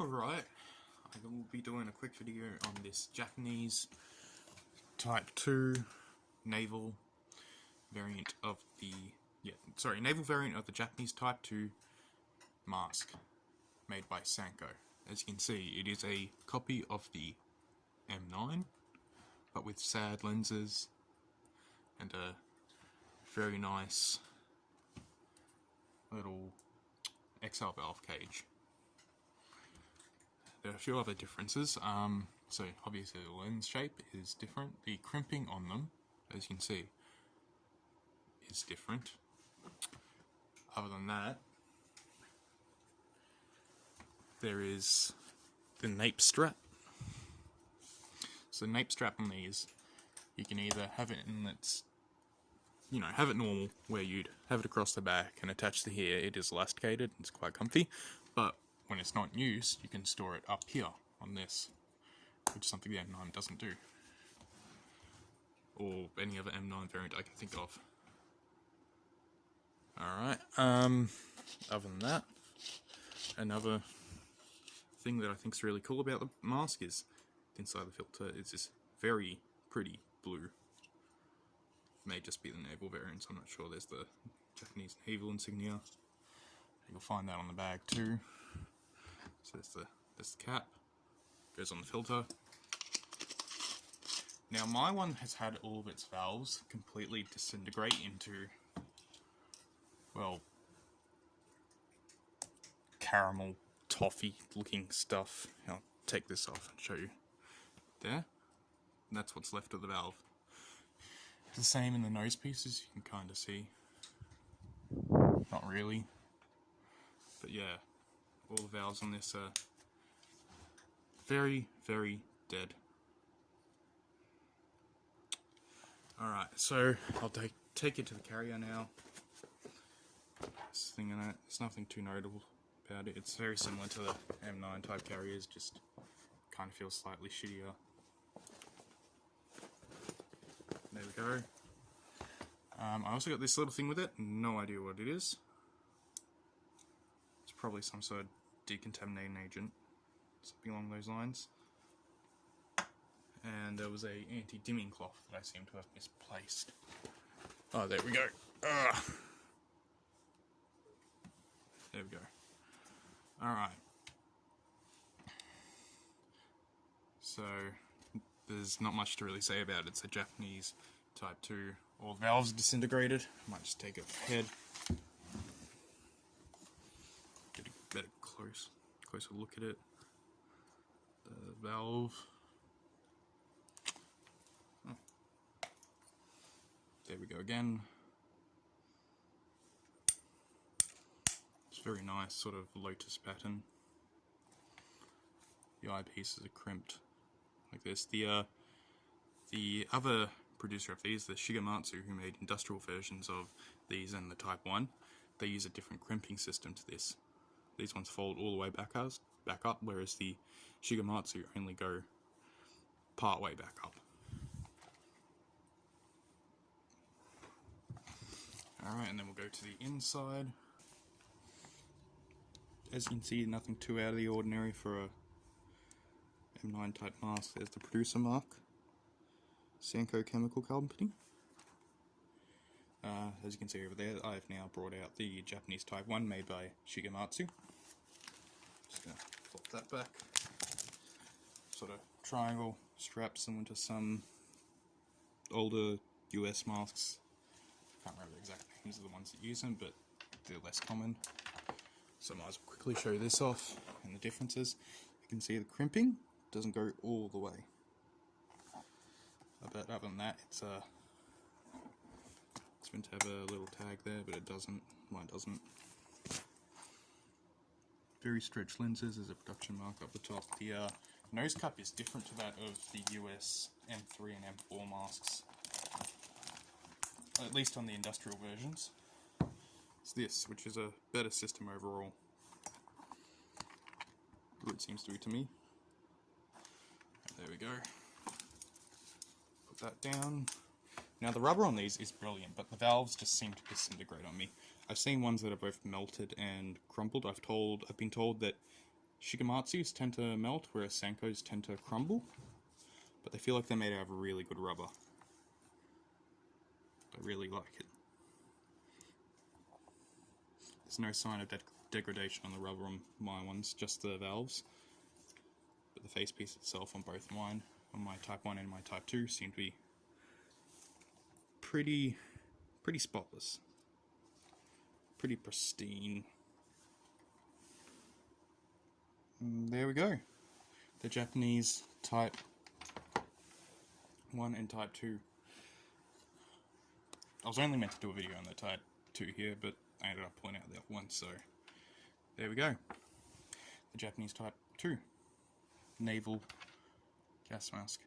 Alright, I will be doing a quick video on this Japanese Type 2 naval variant of the naval variant of the Japanese Type 2 mask made by Sanko. As you can see, it is a copy of the M9 but with SAD lenses and a very nice little XL valve cage. There are a few other differences. So obviously the lens shape is different. The crimping on them, as you can see, is different. Other than that, there is the nape strap. So the nape strap on these, you can either have it in its, have it normal, where you'd have it across the back and attached to here. It is elasticated, it's quite comfy, but when it's not in use, you can store it up here on this, which is something the M9 doesn't do, or any other M9 variant I can think of. Alright, other than that, another thing that I think is really cool about the mask is inside the filter is this very pretty blue. May just be the naval variants, I'm not sure. There's the Japanese naval insignia. You'll find that on the bag too. So there's the cap, goes on the filter. Now my one has had all of its valves completely disintegrate into, well, caramel toffee looking stuff. I'll take this off and show you. There, and that's what's left of the valve. It's the same in the nose pieces, you can kind of see. Not really, but yeah. All the valves on this are very, very dead. Alright, so I'll take it to the carrier now. This thing in it, there's nothing too notable about it. It's very similar to the M9 type carriers, just kind of feels slightly shittier. There we go. I also got this little thing with it, no idea what it is. It's probably some sort of decontaminating agent, something along those lines. And there was a anti-dimming cloth that I seem to have misplaced. Oh, there we go. There we go. Alright. So, there's not much to really say about it. It's a Japanese Type 2. All the valves are disintegrated. I might just take it ahead. Get a better closer look at it. The valve. Oh. There we go again. It's very nice, sort of lotus pattern. The eyepieces are crimped like this. The other producer of these, the Shigematsu, who made industrial versions of these and the Type 1, they use a different crimping system to this. These ones fold all the way back up, whereas the Shigematsu only go part way back up. Alright, and then we'll go to the inside. As you can see, nothing too out of the ordinary for a M9 type mask. There's the producer mark, Sanko Chemical Company. As you can see over there, I've now brought out the Japanese Type 1 made by Shigematsu. Just going to flop that back. Sort of triangle strap similar to some older US masks. Can't remember the exact names of the ones that use them, but they're less common. So I might as well quickly show this off and the differences. You can see the crimping doesn't go all the way. But other than that, it's meant to have a little tag there, but it doesn't. Mine doesn't. Very stretched lenses. There's a production mark up the top. The nose cup is different to that of the US M3 and M4 masks, at least on the industrial versions. It's this, which is a better system overall. It seems to be to me. There we go. Put that down. Now the rubber on these is brilliant, but the valves just seem to disintegrate on me. I've seen ones that are both melted and crumpled. I've been told that Shigematsus tend to melt, whereas Senkos tend to crumble. But they feel like they're made out of really good rubber. I really like it. There's no sign of degradation on the rubber on my ones, just the valves. But the facepiece itself on both mine, on my Type 1 and my Type 2, seem to be pretty spotless. Pretty pristine. And there we go. The Japanese Type 1 and Type 2. I was only meant to do a video on the Type 2 here, but I ended up pulling out the other one, so there we go. The Japanese Type 2 naval gas mask.